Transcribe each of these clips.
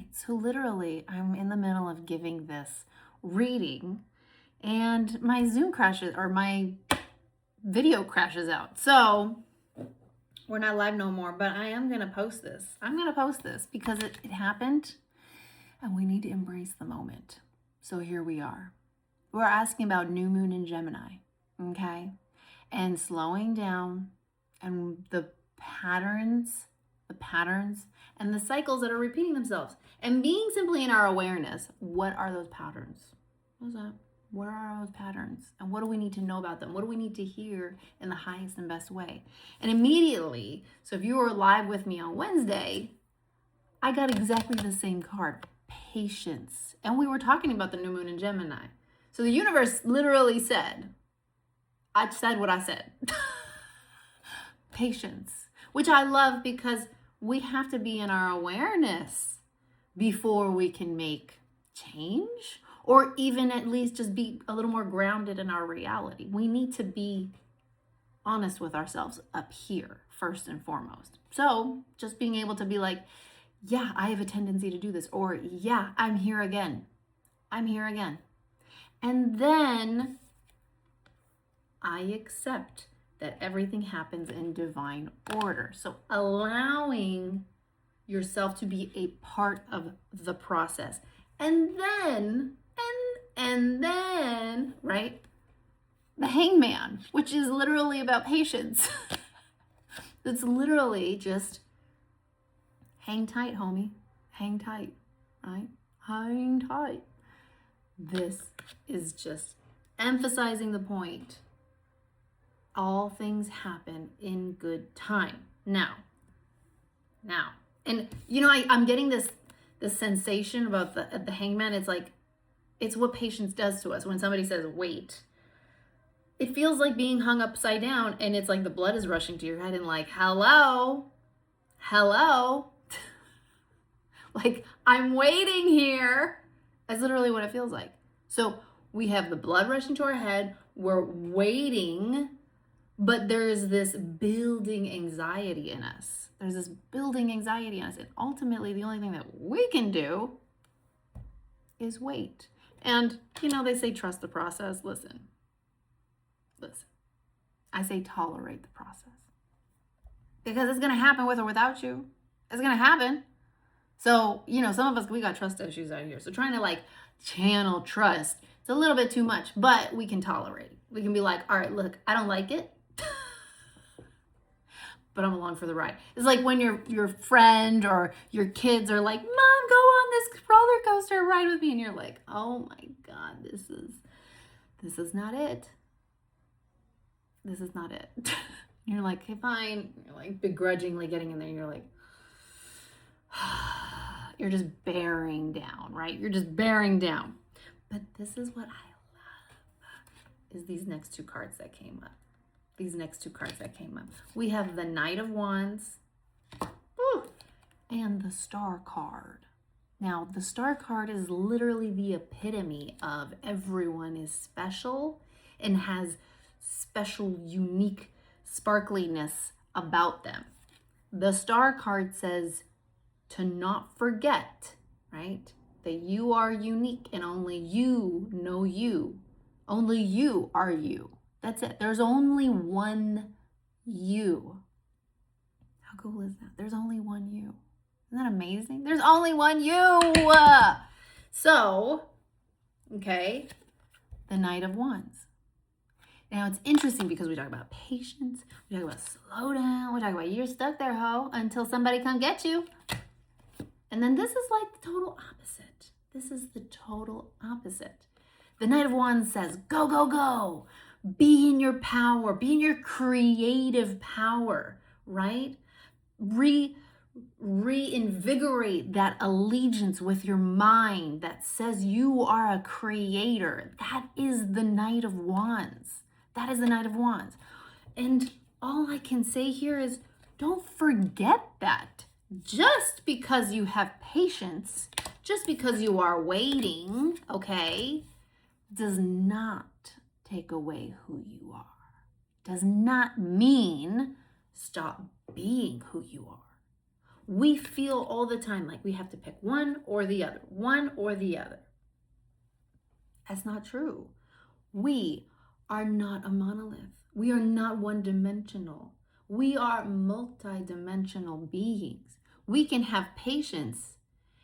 right, so literally I'm in the middle of giving this reading and my Zoom crashes, or my video crashes out. So we're not live no more, but I am going to post this. I'm going to post this because it happened and we need to embrace the moment. So here we are. We're asking about new moon in Gemini, okay? And slowing down and the patterns and the cycles that are repeating themselves. And being simply in our awareness, what are those patterns? What's up? What are those patterns? And what do we need to know about them? What do we need to hear in the highest and best way? And immediately, so if you were live with me on Wednesday, I got exactly the same card, patience. And we were talking about the new moon in Gemini. So the universe literally said, I said what I said. Patience, which I love because we have to be in our awareness before we can make change, or even at least just be a little more grounded in our reality. We need to be honest with ourselves up here, first and foremost. So just being able to be like, yeah, I have a tendency to do this, or yeah, I'm here again. I'm here again. And then I accept that everything happens in divine order. So allowing yourself to be a part of the process. And then, right? The hangman, which is literally about patience. It's literally just hang tight, homie. Hang tight, right? Hang tight. This is just emphasizing the point. All things happen in good time. Now. And you know, I'm getting this sensation about the hangman. It's like, it's what patience does to us. When somebody says, wait, it feels like being hung upside down, and it's like the blood is rushing to your head and like, hello. Like, I'm waiting here. That's literally what it feels like. So we have the blood rushing to our head. We're waiting, but there's this building anxiety in us. And ultimately, the only thing that we can do is wait. And, you know, they say trust the process. Listen. I say tolerate the process. Because it's going to happen with or without you. It's going to happen. So, you know, some of us, we got trust issues out here. So trying to like channel trust, it's a little bit too much, but we can tolerate. We can be like, all right, look, I don't like it, but I'm along for the ride. It's like when your friend or your kids are like, Mom, go on this roller coaster ride with me. And you're like, oh my God, this is not it. This is not it. And you're like, okay, fine. You're like begrudgingly getting in there. And you're like, you're just bearing down, right? You're just bearing down. But this is what I love, is these next two cards that came up. We have the Knight of Wands and the Star card. Now, the Star card is literally the epitome of everyone is special and has special, unique sparkliness about them. The Star card says to not forget, right? That you are unique and only you know you. Only you are you. That's it. There's only one you. How cool is that? There's only one you. Isn't that amazing? There's only one you. So, okay, the Knight of Wands. Now, it's interesting because we talk about patience. We talk about slow down. We talk about you're stuck there, ho, until somebody come get you. And then this is like the total opposite. This is the total opposite. The Knight of Wands says, go, go, go. Be in your power. Be in your creative power, right? Reinvigorate that allegiance with your mind that says you are a creator. That is the Knight of Wands. That is the Knight of Wands. And all I can say here is don't forget that. Just because you have patience, just because you are waiting, okay, does not take away who you are. Does not mean stop being who you are. We feel all the time like we have to pick one or the other, one or the other. That's not true. We are not a monolith. We are not one-dimensional. We are multi-dimensional beings. We can have patience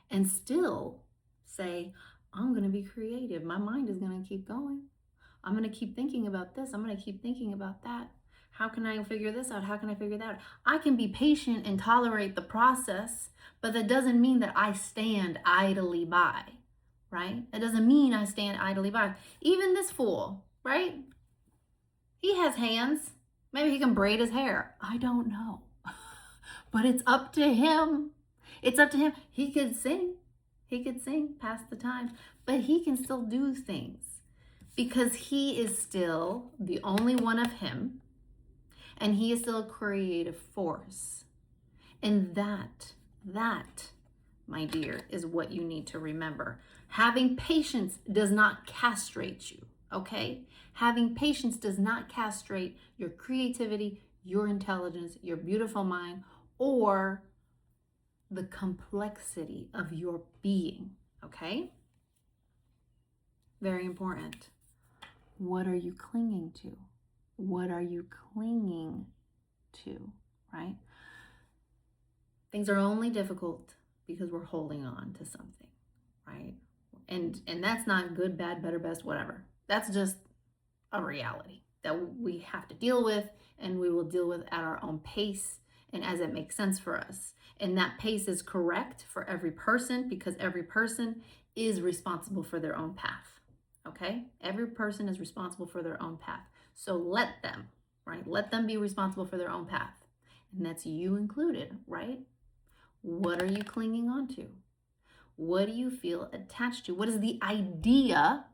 and still say, I'm going to be creative. My mind is going to keep going. I'm going to keep thinking about this. I'm going to keep thinking about that. How can I figure this out? How can I figure that out? I can be patient and tolerate the process, but that doesn't mean that I stand idly by, right? That doesn't mean I stand idly by. Even this fool, right? He has hands. Maybe he can braid his hair. I don't know. But it's up to him. It's up to him. He could sing. He could sing past the time, but he can still do things because he is still the only one of him, and he is still a creative force. And that, my dear, is what you need to remember. Having patience does not castrate you, okay? Having patience does not castrate your creativity, your intelligence, your beautiful mind, or the complexity of your being, okay? Very important. What are you clinging to? What are you clinging to, right? Things are only difficult because we're holding on to something, right? And that's not good, bad, better, best, whatever. That's just a reality that we have to deal with, and we will deal with at our own pace and as it makes sense for us. And that pace is correct for every person because every person is responsible for their own path, okay? Every person is responsible for their own path. So let them, right? Let them be responsible for their own path. And that's you included, right? What are you clinging on to? What do you feel attached to? What is the idea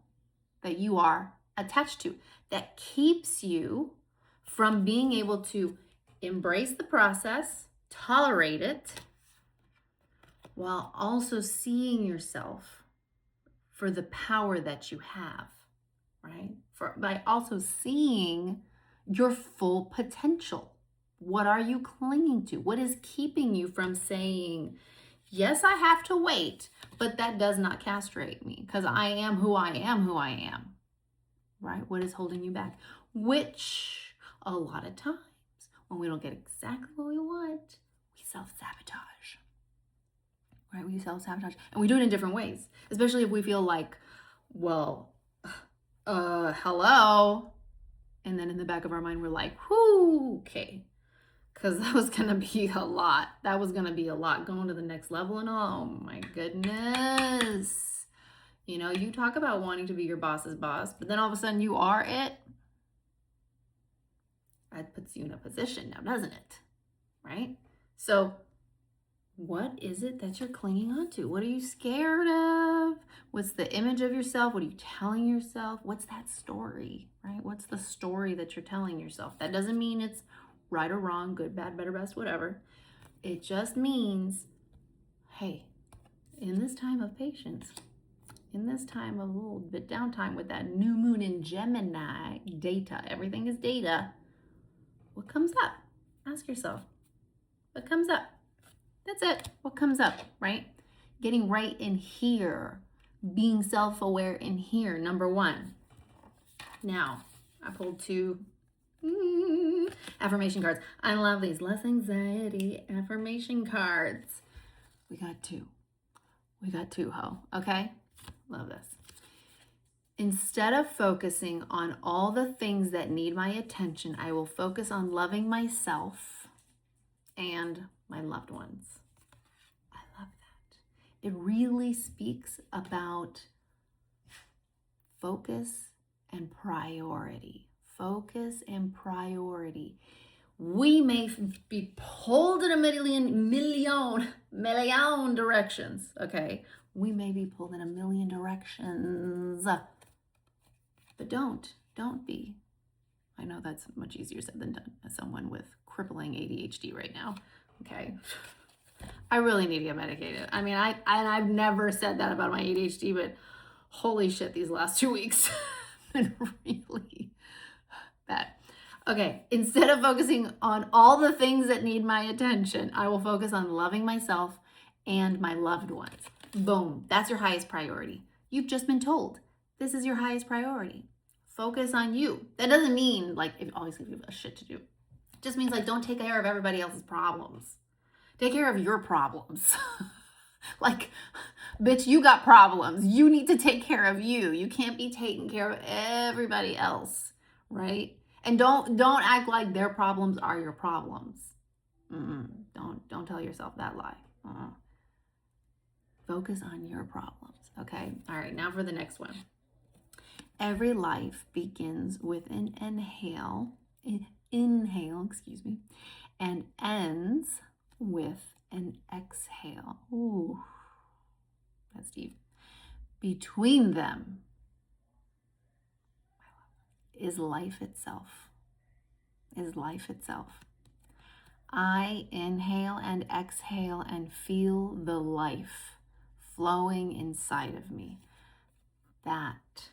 that you are attached to that keeps you from being able to embrace the process, tolerate it, while also seeing yourself for the power that you have, right? By also seeing your full potential. What are you clinging to? What is keeping you from saying, yes, I have to wait, but that does not castrate me because I am who I am, right? What is holding you back? Which a lot of times when we don't get exactly what we want, we self-sabotage, right? We self-sabotage, and we do it in different ways, especially if we feel like, well, hello. And then in the back of our mind, we're like, whoo, okay. Because that was going to be a lot. That was going to be a lot going to the next level and all. Oh my goodness. You know, you talk about wanting to be your boss's boss, but then all of a sudden you are it. That puts you in a position now, doesn't it? Right? So what is it that you're clinging on to? What are you scared of? What's the image of yourself? What are you telling yourself? What's that story, right? What's the story that you're telling yourself? That doesn't mean it's right or wrong, good, bad, better, best, whatever. It just means, hey, in this time of patience, in this time of a little bit downtime with that new moon in Gemini, data, everything is data. What comes up? Ask yourself, what comes up? That's it. What comes up, right? Getting right in here, being self-aware in here, number one. Now, I pulled two affirmation cards. I love these. Less anxiety affirmation cards. We got two. We got two, ho. Okay? Love this. Instead of focusing on all the things that need my attention, I will focus on loving myself and my loved ones. I love that. It really speaks about focus and priority. Focus and priority. We may be pulled in a million directions, okay? We may be pulled in a million directions, but don't be. I know that's much easier said than done as someone with crippling ADHD right now, okay? I really need to get medicated. I mean, I've never said that about my ADHD, but holy shit, these last 2 weeks have been really bad. Okay, instead of focusing on all the things that need my attention, I will focus on loving myself and my loved ones. Boom, that's your highest priority. You've just been told this is your highest priority. Focus on you. That doesn't mean like if obviously you have a shit to do. It just means like don't take care of everybody else's problems. Take care of your problems. Like, bitch, you got problems. You need to take care of you. You can't be taking care of everybody else, right? And don't act like their problems are your problems. Don't tell yourself that lie. Focus on your problems, okay? All right, now for the next one. Every life begins with an inhale, and ends with an exhale. Ooh, that's deep. Between them is life itself. I inhale and exhale and feel the life flowing inside of me. That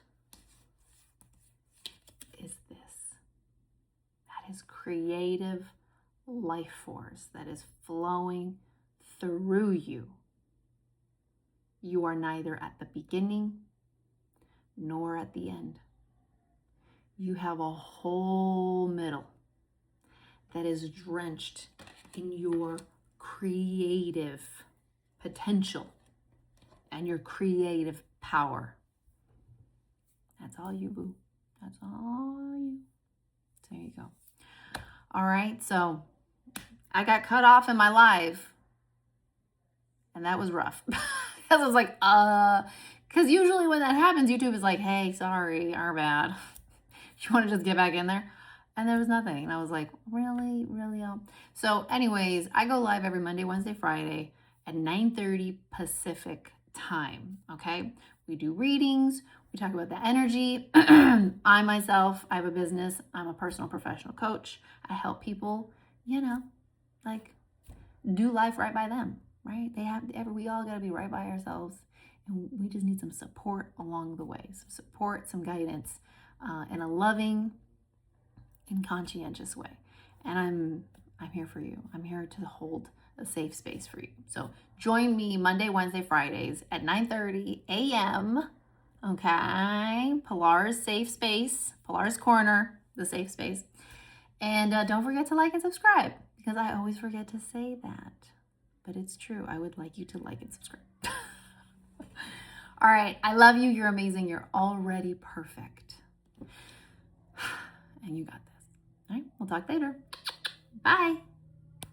is this. That is creative life force that is flowing through you. You are neither at the beginning nor at the end. You have a whole middle that is drenched in your creative potential and your creative power. That's all you, boo. That's all you. There you go. All right, so I got cut off in my live, and that was rough. Because I was like, because usually when that happens, YouTube is like, hey, sorry, our bad. You want to just get back in there? And there was nothing. And I was like, really? So anyways, I go live every Monday, Wednesday, Friday at 9:30 Pacific time, okay? We do readings. We talk about the energy. I myself, I have a business. I'm a personal professional coach. I help people, like do life right by them, right? We all got to be right by ourselves. And we just need some support along the way. Some support, some guidance, in a loving and conscientious way. And I'm here for you. I'm here to hold a safe space for you. So join me Monday, Wednesday, Fridays at 9:30 a.m. Okay, Pilar's safe space, Pilar's corner, the safe space. And don't forget to like and subscribe, because I always forget to say that. But it's true. I would like you to like and subscribe. All right. I love you. You're amazing. You're already perfect. And you got this. All right. We'll talk later. Bye.